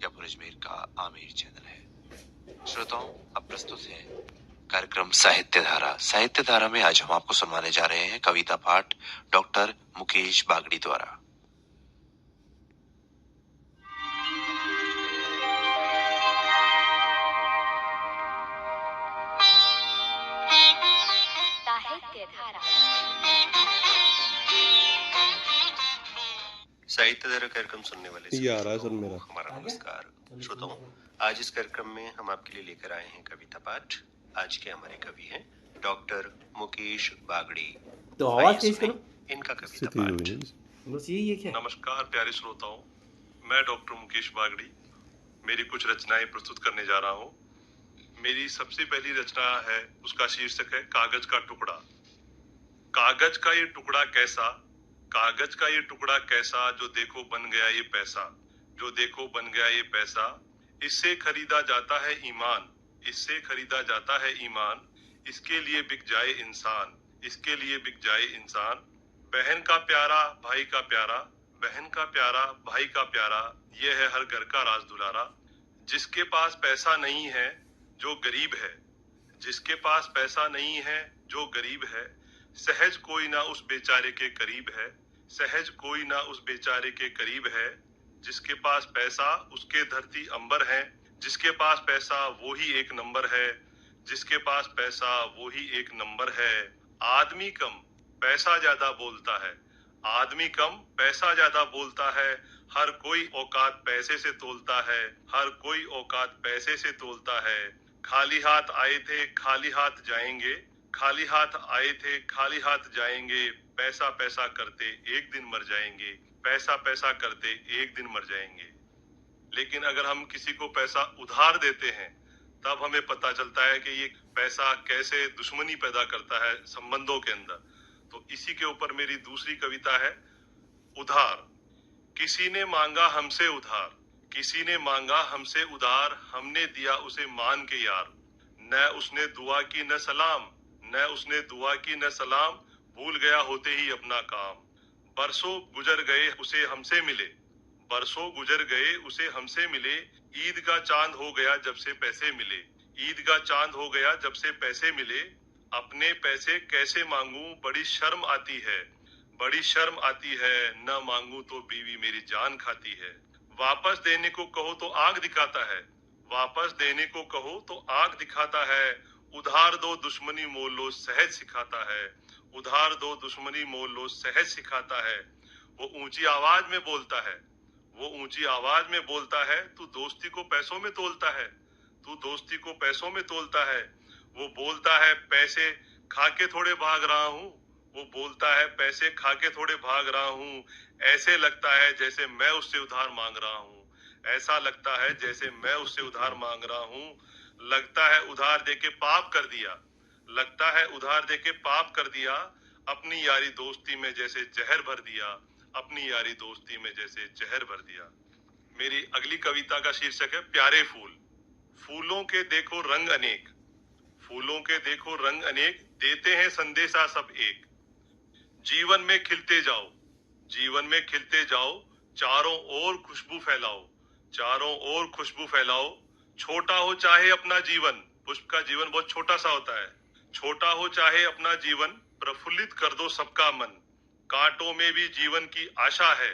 या फिर अजमेर का आमिर चैनल है। श्रोताओं, अब प्रस्तुत है कार्यक्रम साहित्य धारा। साहित्य धारा में आज हम आपको सुनवाने जा रहे हैं कविता पाठ डॉक्टर मुकेश बागड़ी द्वारा। साहित्य धारा। साहित्य धारा कार्यक्रम सुनने वाले सभी ये आ रहा है श्रोताओं सर को मेरा। हमारा नमस्कार। श्रोताओं, आज इस कार्यक्रम में हम आपके लिए लेकर आए हैं कविता पाठ। आज के हमारे कवि हैं डॉक्टर मुकेश बागड़ी। तो आवाज आइए तेज सुनें करो। इनका कविता स्थिति हुई पाठ। है। बस यही है क्या? नमस्कार प्यारे श्रोताओं, मैं डॉक्टर मुकेश बागड़ी मेरी कुछ रचनाएं प्रस्तुत करने जा रहा हूँ। मेरी सबसे पहली रचना है, उसका शीर्षक है कागज का टुकड़ा। कागज का ये टुकड़ा कैसा, कागज का ये टुकड़ा कैसा, जो देखो बन गया ये पैसा, जो देखो बन गया ये पैसा। इससे खरीदा जाता है ईमान, इससे खरीदा जाता है ईमान। इसके लिए बिक जाए इंसान, इसके लिए बिक जाए इंसान। बहन का प्यारा भाई का प्यारा, बहन का प्यारा भाई का प्यारा, ये है हर घर का राज दुलारा। जिसके पास पैसा नहीं है जो गरीब है, जिसके पास पैसा नहीं है जो गरीब है, सहज कोई ना उस बेचारे के करीब है, सहज कोई ना उस बेचारे के करीब है। जिसके पास पैसा उसके धरती अंबर है, जिसके पास पैसा वो ही एक नंबर है, जिसके पास पैसा वो ही एक नंबर है। आदमी कम पैसा ज्यादा बोलता है, आदमी कम पैसा ज्यादा बोलता है। हर कोई औकात पैसे से तोलता है, हर कोई औकात पैसे से तोलता है। खाली हाथ आए थे खाली हाथ जाएंगे, खाली हाथ आए थे खाली हाथ जाएंगे। पैसा पैसा करते एक दिन मर जाएंगे, पैसा पैसा करते एक दिन मर जाएंगे। लेकिन अगर हम किसी को पैसा उधार देते हैं, तब हमें पता चलता है कि ये पैसा कैसे दुश्मनी पैदा करता है संबंधों के अंदर। तो इसी के ऊपर मेरी दूसरी कविता है, उधार। किसी ने मांगा हमसे उधार, किसी ने मांगा हमसे उधार, हमने दिया उसे मान के यार। न उसने दुआ की न सलाम, न उसने दुआ की न सलाम, भूल गया होते ही अपना काम। बरसों गुजर गए उसे हमसे मिले, बरसों गुजर गए उसे हमसे मिले। ईद का चांद हो गया जब से पैसे मिले, ईद का चांद हो गया जब से पैसे मिले। अपने पैसे कैसे मांगू बड़ी शर्म आती है, बड़ी शर्म आती है। न मांगू तो बीवी मेरी जान खाती है। वापस देने को कहो तो आग दिखाता है, वापस देने को कहो तो आग दिखाता है। उधार दो दुश्मनी मोल लो सहज सिखाता है, उधार दो दुश्मनी मोल लो सहज सिखाता है। वो ऊंची आवाज में बोलता है, वो ऊंची आवाज में बोलता है, तू दोस्ती को पैसों में तोलता है, तू दोस्ती को पैसों में तोलता है। वो बोलता है पैसे खा के थोड़े भाग रहा हूँ, वो बोलता है पैसे खा के थोड़े भाग रहा हूँ। ऐसे लगता है जैसे मैं उससे उधार मांग रहा हूँ, ऐसा लगता है जैसे मैं उससे उधार मांग रहा हूँ। लगता है उधार देके पाप कर दिया, लगता है उधार देके पाप कर दिया। अपनी यारी दोस्ती में जैसे जहर भर दिया, अपनी यारी दोस्ती में जैसे जहर भर दिया। मेरी अगली कविता का शीर्षक है प्यारे फूल। फूलों के देखो रंग अनेक, फूलों के देखो रंग अनेक, देते हैं संदेशा सब एक। जीवन में खिलते जाओ, जीवन में खिलते जाओ, चारों ओर खुशबू फैलाओ, चारों ओर खुशबू फैलाओ। छोटा हो चाहे अपना जीवन, पुष्प का जीवन बहुत छोटा सा होता है। छोटा हो चाहे अपना जीवन, प्रफुल्लित कर दो सबका मन। कांटों में भी जीवन की आशा है,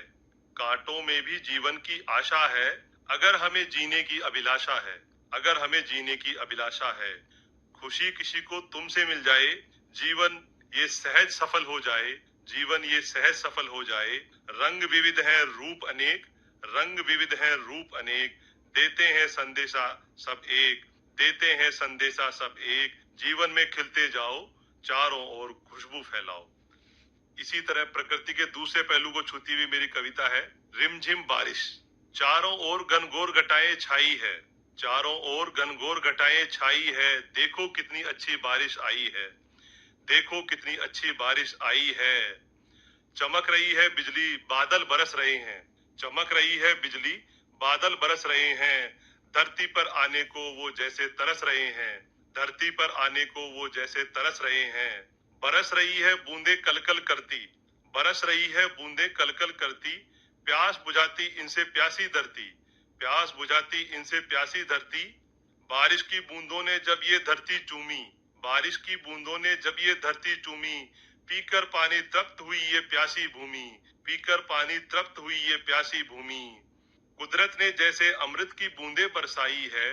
कांटों में भी जीवन की आशा है। अगर हमें जीने की अभिलाषा है, अगर हमें जीने की अभिलाषा है। खुशी किसी को तुमसे मिल जाए, जीवन ये सहज सफल हो जाए, जीवन ये सहज सफल हो जाए। रंग विविध है रूप अनेक, रंग विविध है रूप अनेक, देते हैं संदेशा सब एक, देते हैं संदेशा सब एक। जीवन में खिलते जाओ, चारों ओर खुशबू फैलाओ। इसी तरह प्रकृति के दूसरे पहलू को छूती हुई मेरी कविता है, रिमझिम बारिश। चारों ओर घनघोर घटाएं छाई है, चारों ओर घनघोर घटाएं छाई है। देखो कितनी अच्छी बारिश आई है, देखो कितनी अच्छी बारिश आई है। चमक रही है बिजली बादल बरस रहे हैं, चमक रही है बिजली बादल बरस रहे हैं। धरती पर आने को वो जैसे तरस रहे हैं, धरती पर आने को वो जैसे तरस रहे हैं। बरस रही है बूंदे कलकल करती, बरस रही है बूंदे कलकल करती। प्यास बुझाती इनसे प्यासी धरती, प्यास बुझाती इनसे प्यासी धरती, बारिश की बूंदों ने जब ये धरती चूमी, बारिश की बूंदों ने जब ये धरती चूमी, पीकर पानी तृप्त हुई ये प्यासी भूमि, पीकर पानी तृप्त हुई ये प्यासी भूमि। कुदरत ने जैसे अमृत की बूंदें बरसाई है,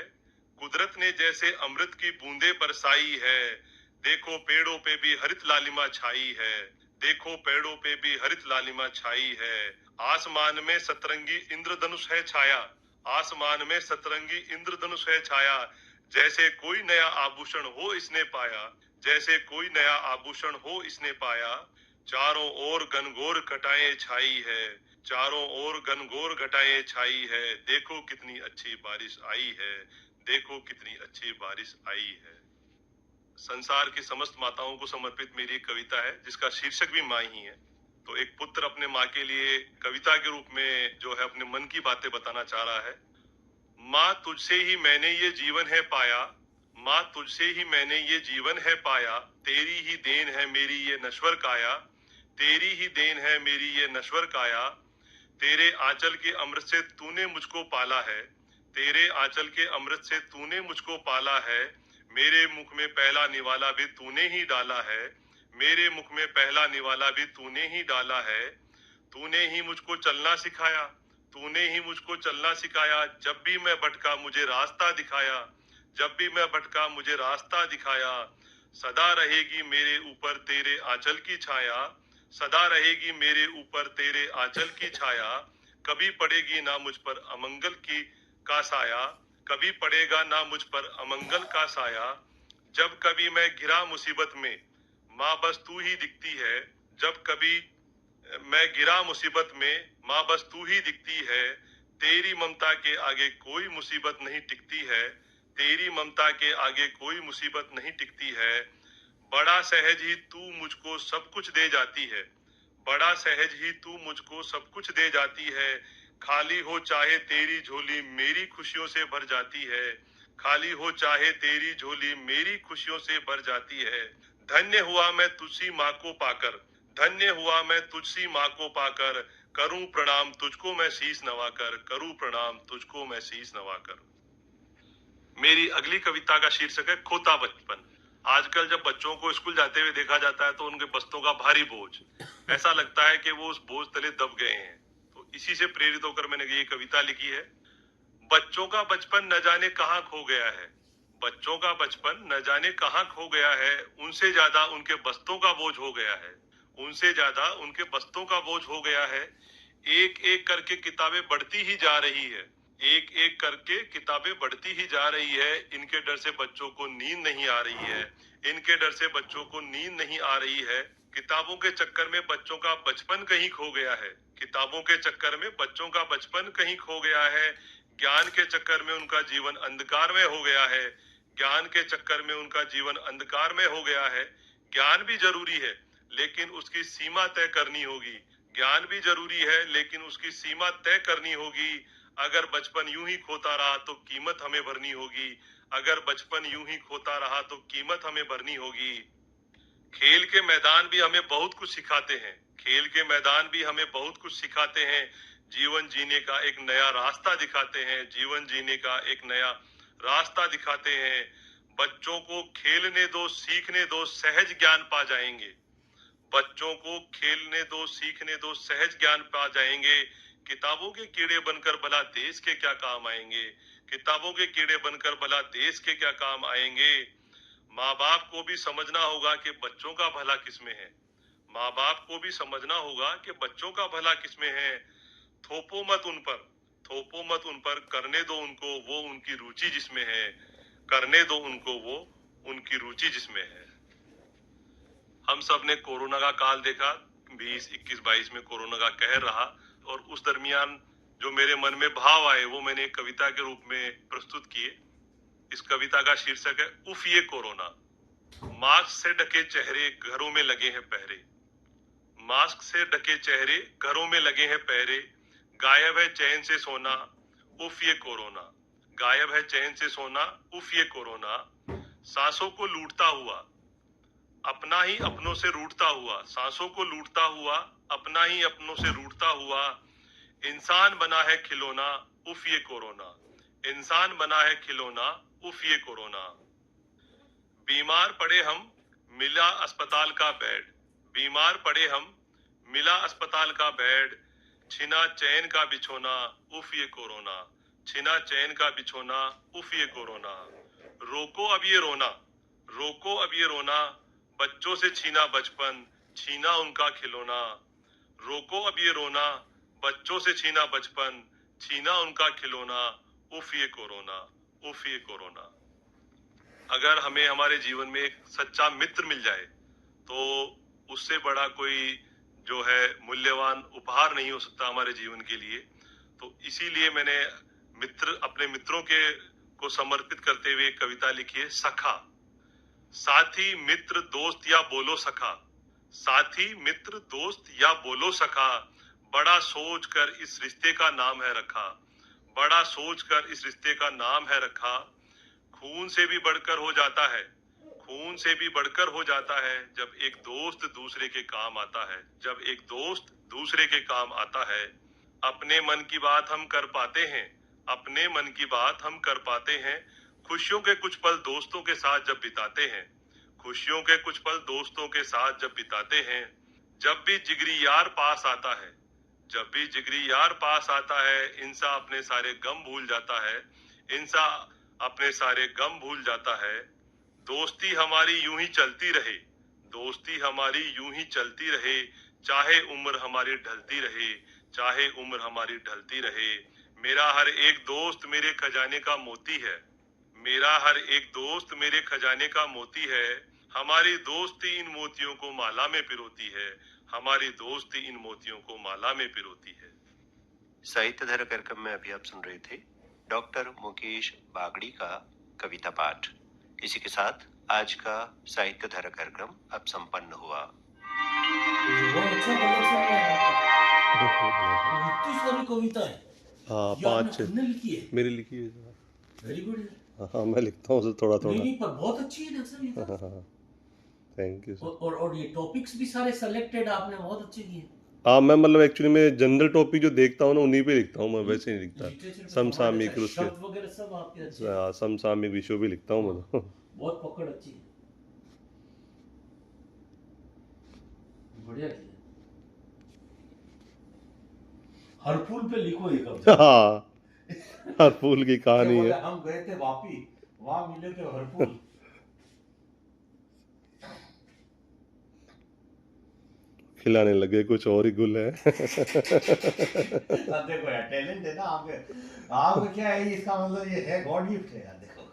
कुदरत ने जैसे अमृत की बूंदें बरसाई है, देखो पेड़ों पे भी हरित लालिमा छाई है, देखो पेड़ों पे भी हरित लालिमा छाई है। आसमान में सतरंगी इंद्रधनुष है छाया, आसमान में सतरंगी इंद्रधनुष है छाया, जैसे कोई नया आभूषण हो इसने पाया, जैसे कोई नया आभूषण हो इसने पाया। चारों ओर घनघोर घटाएं छाई है, चारों ओर घनघोर घटाएं छाई है, देखो कितनी अच्छी बारिश आई है, देखो कितनी अच्छी बारिश आई है। संसार की समस्त माताओं को समर्पित मेरी एक कविता है जिसका शीर्षक भी माँ ही है। तो एक पुत्र अपने माँ के लिए कविता के रूप में जो है अपने मन की बातें बताना चाह रहा है। माँ तुझसे ही मैंने ये जीवन है पाया, माँ तुझसे ही मैंने ये जीवन है पाया, तेरी ही देन है मेरी ये नश्वर काया, तेरी ही देन है मेरी ये नश्वर काया। तेरे आंचल के अमृत से तूने मुझको पाला है, तेरे आंचल के अमृत से तूने मुझको पाला है, मेरे मुख में पहला निवाला भी तूने ही डाला है, मेरे मुख में पहला निवाला भी तूने ही डाला है। तूने ही मुझको चलना सिखाया, तूने ही मुझको चलना सिखाया, जब भी मैं भटका मुझे रास्ता दिखाया, जब भी मैं भटका मुझे रास्ता दिखाया। सदा रहेगी मेरे ऊपर तेरे आंचल की छाया, सदा रहेगी मेरे ऊपर तेरे आंचल की छाया, कभी पड़ेगी ना मुझ पर अमंगल की का साया, कभी पड़ेगा ना मुझ पर अमंगल का साया। जब कभी मैं घिरा मुसीबत में, माँ बस तू ही दिखती है, जब कभी मैं गिरा मुसीबत में, माँ बस तू ही दिखती है, तेरी ममता के आगे कोई मुसीबत नहीं टिकती है, तेरी ममता के आगे कोई मुसीबत नहीं टिकती है। बड़ा सहज ही तू मुझको सब कुछ दे जाती है, बड़ा सहज ही तू मुझको सब कुछ दे जाती है, खाली हो चाहे तेरी झोली मेरी खुशियों से भर जाती है, खाली हो चाहे तेरी झोली मेरी खुशियों से भर जाती है। धन्य हुआ मैं तुझसी माँ को पाकर, धन्य हुआ मैं तुझसी माँ को पाकर, करूं प्रणाम तुझको मैं शीश नवाकर, करूं प्रणाम तुझको मैं शीश नवाकर। मेरी अगली कविता का शीर्षक है खोता बचपन। आजकल जब बच्चों को स्कूल जाते हुए देखा जाता है तो उनके बस्तों का भारी बोझ, ऐसा लगता है कि वो उस बोझ तले दब गए हैं। तो इसी से प्रेरित होकर मैंने ये कविता लिखी है। बच्चों का बचपन न जाने कहाँ खो गया है, बच्चों का बचपन न जाने कहाँ खो गया है, उनसे ज्यादा उनके बस्तों का बोझ हो गया है, उनसे ज्यादा उनके बस्तों का बोझ हो गया है। एक एक करके किताबें बढ़ती ही जा रही है, एक एक करके किताबें बढ़ती ही जा रही है, इनके डर से बच्चों को नींद नहीं आ रही है, इनके डर से बच्चों को नींद नहीं आ रही है। किताबों के चक्कर में बच्चों का बचपन कहीं खो गया है, किताबों के चक्कर में बच्चों का बचपन कहीं खो गया है, ज्ञान के चक्कर में उनका जीवन अंधकार में हो गया है, ज्ञान के चक्कर में उनका जीवन अंधकार में हो गया है। ज्ञान भी जरूरी है लेकिन उसकी सीमा तय करनी होगी, ज्ञान भी जरूरी है लेकिन उसकी सीमा तय करनी होगी। अगर बचपन यूं ही खोता रहा तो कीमत हमें भरनी होगी, अगर बचपन यूं ही खोता रहा तो कीमत हमें भरनी होगी। खेल के मैदान भी हमें बहुत कुछ सिखाते हैं, खेल के मैदान भी हमें बहुत कुछ सिखाते हैं, जीवन जीने का एक नया रास्ता दिखाते हैं, जीवन जीने का एक नया रास्ता दिखाते हैं। बच्चों को खेलने दो सीखने दो सहज ज्ञान पा जाएंगे, बच्चों को खेलने दो सीखने दो सहज ज्ञान पा जाएंगे। किताबों के कीड़े बनकर भला देश के क्या काम आएंगे, किताबों के कीड़े बनकर भला देश के क्या काम आएंगे। माँ बाप को भी समझना होगा कि बच्चों का भला किसमें है, माँ बाप को भी समझना होगा कि बच्चों का भला किसमें है। थोपो मत उन पर, थोपो मत उन पर, करने दो उनको वो उनकी रुचि जिसमें है, करने दो उनको वो उनकी रुचि जिसमें है। हम सब ने कोरोना का काल देखा, 20, 21, 22 में कोरोना का कहर रहा और उस दरमियान जो मेरे मन में भाव आए वो मैंने एक कविता के रूप में प्रस्तुत किए। इस कविता का शीर्षक है उफ ये कोरोना। मास्क से ढके चेहरे घरों में लगे हैं पहरे, मास्क से ढके चेहरे घरों में लगे हैं पहरे, गायब है चैन से सोना उफ ये कोरोना, गायब है चैन से सोना उफ ये कोरोना। सांसों को लूटता हुआ अपना ही अपनों से रूठता हुआ, सांसों को लूटता हुआ अपना ही अपनों से रूठता हुआ। इंसान बना है खिलौना उफ ये कोरोना। इंसान बना है खिलौना, उफ ये कोरोना। बीमार पड़े हम, मिला अस्पताल का बेड। बीमार पड़े हम, मिला अस्पताल का बेड। छिना चैन का बिछोना, उफ ये कोरोना। छिना चैन का बिछोना, उफ ये कोरोना। रोको अब ये रोना, रोको अब ये रोना। बच्चों से छीना बचपन, छीना उनका खिलौना। रोको अब ये रोना, बच्चों से छीना बचपन, छीना उनका खिलौना। उफ ये कोरोना, उफ ये कोरोना। अगर हमें हमारे जीवन में एक सच्चा मित्र मिल जाए तो उससे बड़ा कोई जो है मूल्यवान उपहार नहीं हो सकता हमारे जीवन के लिए। तो इसीलिए मैंने अपने मित्रों को समर्पित करते हुए एक कविता लिखी है, सखा। साथी मित्र दोस्त या बोलो सखा, साथी मित्र दोस्त या बोलो सखा। बड़ा सोच कर इस रिश्ते का नाम है रखा, बड़ा सोच कर इस रिश्ते का नाम है रखा। खून से भी बढ़कर हो जाता है, खून से भी बढ़कर हो जाता है जब एक दोस्त दूसरे के काम आता है, जब एक दोस्त दूसरे के काम आता है। अपने मन की बात हम कर पाते हैं, अपने मन की बात हम कर पाते हैं। खुशियों के कुछ पल दोस्तों के साथ जब बिताते हैं, खुशियों के कुछ पल दोस्तों के साथ जब बिताते हैं। जब भी जिगरी यार पास आता है, जब भी जिगरी यार पास आता है, इंसान अपने सारे गम भूल जाता है, इंसान अपने सारे गम भूल जाता है। दोस्ती हमारी यूं ही चलती रहे, दोस्ती हमारी यूं ही चलती रहे। चाहे उम्र हमारी ढलती रहे, चाहे उम्र हमारी ढलती रहे। मेरा हर एक दोस्त मेरे खजाने का मोती है, मेरा हर एक दोस्त मेरे खजाने का मोती है। हमारी दोस्ती इन मोतियों को माला में पिरोती है, हमारी दोस्ती इन मोतियों को माला में पिरोती है। साहित्य धारा कार्यक्रम में अभी आप सुन रहे थे डॉक्टर मुकेश बागड़ी का कविता पाठ। इसी के साथ आज का साहित्य धारा कार्यक्रम अब संपन्न हुआ। बहुत अच्छा प्रदर्शन है आपका। इतनी सारी कविता है। हाँ, ये आपने 5 खुद ने लिखी है। मेरी लिखी है। Very good. हाँ, मैं लिखता हूँ उसे थोड़ा थोड़ा। नहीं, पर बहुत अच्छी है डॉक्टर साहब ये तो। Thank you sir. और ये टॉपिक्स भी सारे सेलेक्टेड आपने बहुत अच्छे किए। हाँ, मैं मतलब एक्चुअली मैं जनरल टॉपिक जो देखता हूँ ना उन्हीं पे लिखता हूँ, मैं वैसे नहीं लिखता। लिटरेचर पे समसामयिक बहुत अच्छा, उसके शब्द वगैरह सब आपके अच्छे हैं। समसामयिक विषयों पे लिखता हूँ मैं तो। बहुत पकड़ अच्छी है, बढ़िया किया। हर फूल पे लिखो ये कविता। हाँ, हर फूल की कहानी है। हम गए थे वापी, वहां मिले थे हर फूल। खिलाने लगे कुछ और ही गुल है। देखो यार, टैलेंट है ना आपके। आपका क्या है, इसका मतलब ये है गॉड गिफ्ट है यार। देखो